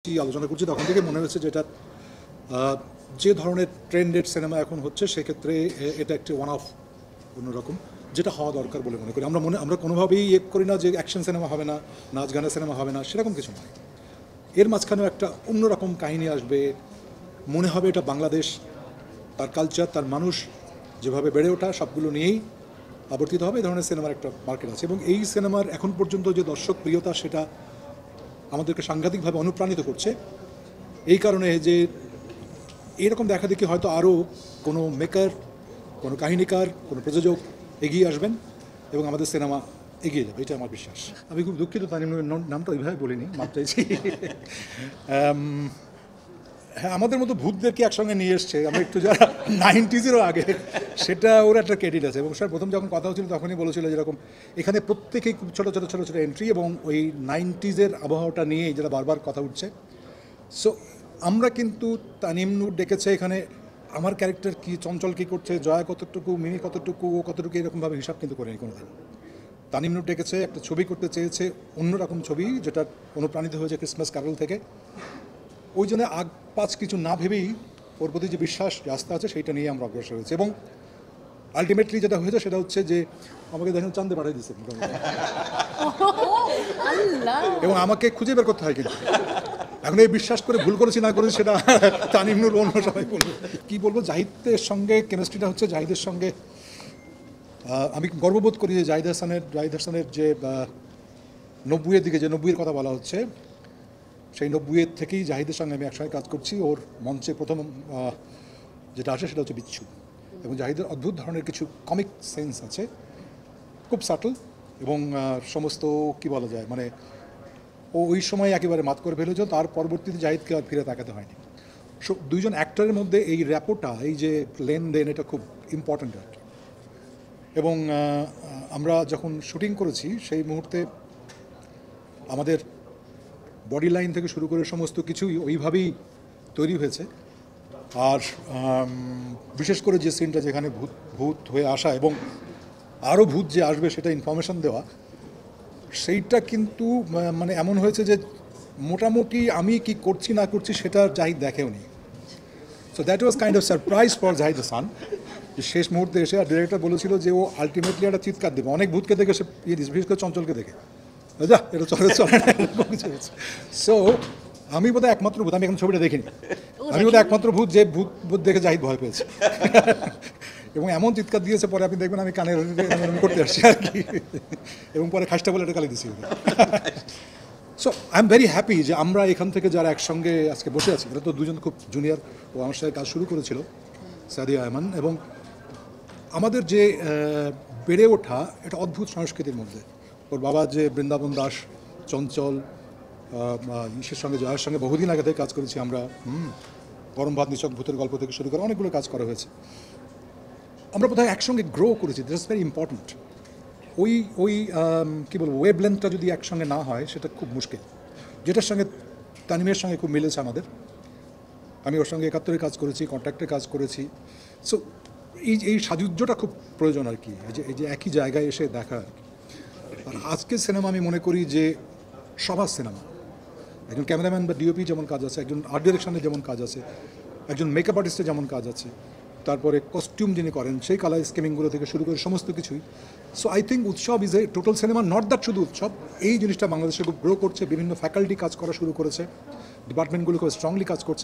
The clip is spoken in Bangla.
আলোচনা করছি তখন থেকে মনে হচ্ছে যেটা যে ধরনের ট্রেন্ডেড সিনেমা এখন হচ্ছে সেক্ষেত্রে এটা একটি ওয়ান অফ অন্যরকম যেটা হওয়া দরকার বলে মনে করি। আমরা কোনোভাবেই করি না যে অ্যাকশন সিনেমা হবে না, নাচ গানের সিনেমা হবে না, সেরকম কিছু নয়। এর মাঝখানেও একটা অন্যরকম কাহিনী আসবে, মনে হবে এটা বাংলাদেশ, তার কালচার, তার মানুষ যেভাবে বেড়ে ওঠা সবগুলো নিয়েই আবর্তিত হবে। এই ধরনের সিনেমার একটা মার্কেট আছে এবং এই সিনেমার এখন পর্যন্ত যে দর্শক প্রিয়তা সেটা আমাদেরকে সাংঘাতিকভাবে অনুপ্রাণিত করছে। এই কারণে যে এরকম দেখা দেখি হয়তো আরও কোনো মেকার, কোনো কাহিনীকার, কোনো প্রযোজক এগিয়ে আসবেন এবং আমাদের সিনেমা এগিয়ে যাবে, এটা আমার বিশ্বাস। আমি খুব দুঃখিত তানিমের নামটা ওইভাবে বলিনি, মাপ চাইছি। হ্যাঁ, আমাদের মতো ভূতদেরকে একসঙ্গে নিয়ে এসছে, আমরা একটু যারা 90s-এরও আগে, সেটা ওর একটা ক্রেডিট আছে। এবং স্যার প্রথম যখন কথা হচ্ছিল তখনই বলেছিল যেরকম এখানে প্রত্যেকেই খুব ছোটো ছোটো ছোটো ছোটো এন্ট্রি এবং ওই 90s-এর আবহাওয়াটা নিয়েই যারা বারবার কথা উঠছে। সো আমরা কিন্তু তানিম নূর ডেকেছে এখানে আমার ক্যারেক্টার কী, চঞ্চল কী করছে, জয়া কতটুকু, মিনি কতটুকু, ও কতটুকু, এরকমভাবে হিসাব কিন্তু করেনি কোনোদিন। তানিম নূর ডেকেছে একটা ছবি করতে চেয়েছে, অন্যরকম ছবি যেটা অনুপ্রাণিত হয়েছে ক্রিসমাস ক্যারল থেকে। ওই জন্য আগ পাঁচ কিছু না ভেবেই ওর প্রতি যে বিশ্বাস, যে আস্থা আছে, সেইটা নিয়ে আমরা অগ্রসর হয়েছি। এবং আলটিমেটলি যেটা হয়েছে সেটা হচ্ছে যে আমাকে দেখেন চাঁদে পাঠিয়ে দিচ্ছে এবং আমাকে খুঁজে বের করতে হয় কিন্তু। এখন এই বিশ্বাস করে ভুল করেছি না করেছি সেটা তানিম নূর অন্য সবাই বলবো। কী বলবো, জাহিদের সঙ্গে কেমিস্ট্রিটা হচ্ছে, জাহিদের সঙ্গে আমি গর্ববোধ করি যে জাহিদ হাসানের যে 90-এর দিকে, যে 90-এর কথা বলা হচ্ছে, সেই 90-এর থেকেই জাহিদের সঙ্গে আমি একসঙ্গে কাজ করছি। ওর মঞ্চে প্রথম যেটা আসে সেটা হচ্ছে বিচ্ছু। এবং জাহিদের অদ্ভুত ধরনের কিছু কমিক সেন্স আছে, খুব সাটল এবং সমস্ত কি বলা যায়, মানে ও ওই সময় একেবারে মাত করে ফেলেছিল। তার পরবর্তীতে জাহিদকে আর ফিরে তাকাতে হয়নি। সো দুইজন অ্যাক্টরের মধ্যে এই র্যাপোটা, এই যে লেনদেন, এটা খুব ইম্পর্ট্যান্ট আর কি। এবং আমরা যখন শুটিং করেছি সেই মুহূর্তে আমাদের বডি লাইন থেকে শুরু করে সমস্ত কিছুই ওইভাবেই তৈরি হয়েছে। আর বিশেষ করে যে সিনটা যেখানে ভূত ভূত হয়ে আসা এবং আরও ভূত যে আসবে সেটা ইনফরমেশন দেওয়া, সেইটা কিন্তু মানে এমন হয়েছে যে মোটামুটি আমি কি করছি না করছি সেটা জাহিদ দেখেও নি। So that was kind of surprise for Zahid Hasan. শেষ মুহূর্তে এসে আর ডিরেক্টর বলেছিল যে ও আলটিমেটলি একটা চিৎকার দেবে, অনেক ভূতকে দেখে সে বিশেষ করে চঞ্চলকে দেখে, যা এটা চলে চলে। সো আমি বোধহয় একমাত্র ভূত, আমি এখন ছবিটা দেখিনি, আমি বোধহয় একমাত্র ভূত যে ভূত দেখে জাহিদ ভয় পেয়েছে এবং এমন চিৎকার দিয়েছে, পরে আপনি দেখবেন আমি কানে করতে আসছি আর কি, এবং পরে খাসটা বলে এটা গালি দিছি। So I am very happy যে আমরা এখান থেকে যারা একসঙ্গে আজকে বসে আছি, এটা তো দুজন খুব জুনিয়র ও আমার সাথে কাজ শুরু করেছিল, সাদিয়া আয়মান। এবং আমাদের যে বেড়ে ওঠা এটা অদ্ভুত সংস্কৃতির মধ্যে। ওর বাবা যে বৃন্দাবন দাস, চঞ্চল, ইসের সঙ্গে, জয়ের সঙ্গে বহুদিন আগে থেকে কাজ করেছি আমরা। গরম ভাত, নিছক ভূতের গল্প থেকে শুরু করে অনেকগুলো কাজ করা হয়েছে। আমরা বোধহয় একসঙ্গে গ্রো করেছি, দ্যাটস ভেরি ইম্পর্ট্যান্ট। ওই কী বলবো, ওয়েভ লেন্থটা যদি একসঙ্গে না হয় সেটা খুব মুশকিল, যেটার সঙ্গে তানিমের সঙ্গে খুব মিলেছে আমাদের। আমি ওর সঙ্গে 71-এ কাজ করেছি, কন্ট্রাক্টে কাজ করেছি। সো এই সাযুজ্যটা খুব প্রয়োজন আর কি, এই যে একই জায়গায় এসে দেখা আর কি। আর আজকের সিনেমা আমি মনে করি যে সবার সিনেমা, একজন ক্যামেরাম্যান বা ডিওপি যেমন কাজ আছে, একজন আর্ট ডিরেকশনের যেমন কাজ আছে, একজন মেকআপ আর্টিস্টের যেমন কাজ আছে, তারপরে কস্টিউম যিনি করেন সেই কালার স্কিমিংগুলো থেকে শুরু করে সমস্ত কিছুই। সো আই থিঙ্ক উৎসব is a total cinema, not that শুধু উৎসব। এই জিনিসটা বাংলাদেশে খুব গ্রো করছে, বিভিন্ন ফ্যাকাল্টি কাজ করা শুরু করেছে, ডিপার্টমেন্টগুলো খুব স্ট্রংলি কাজ করছে।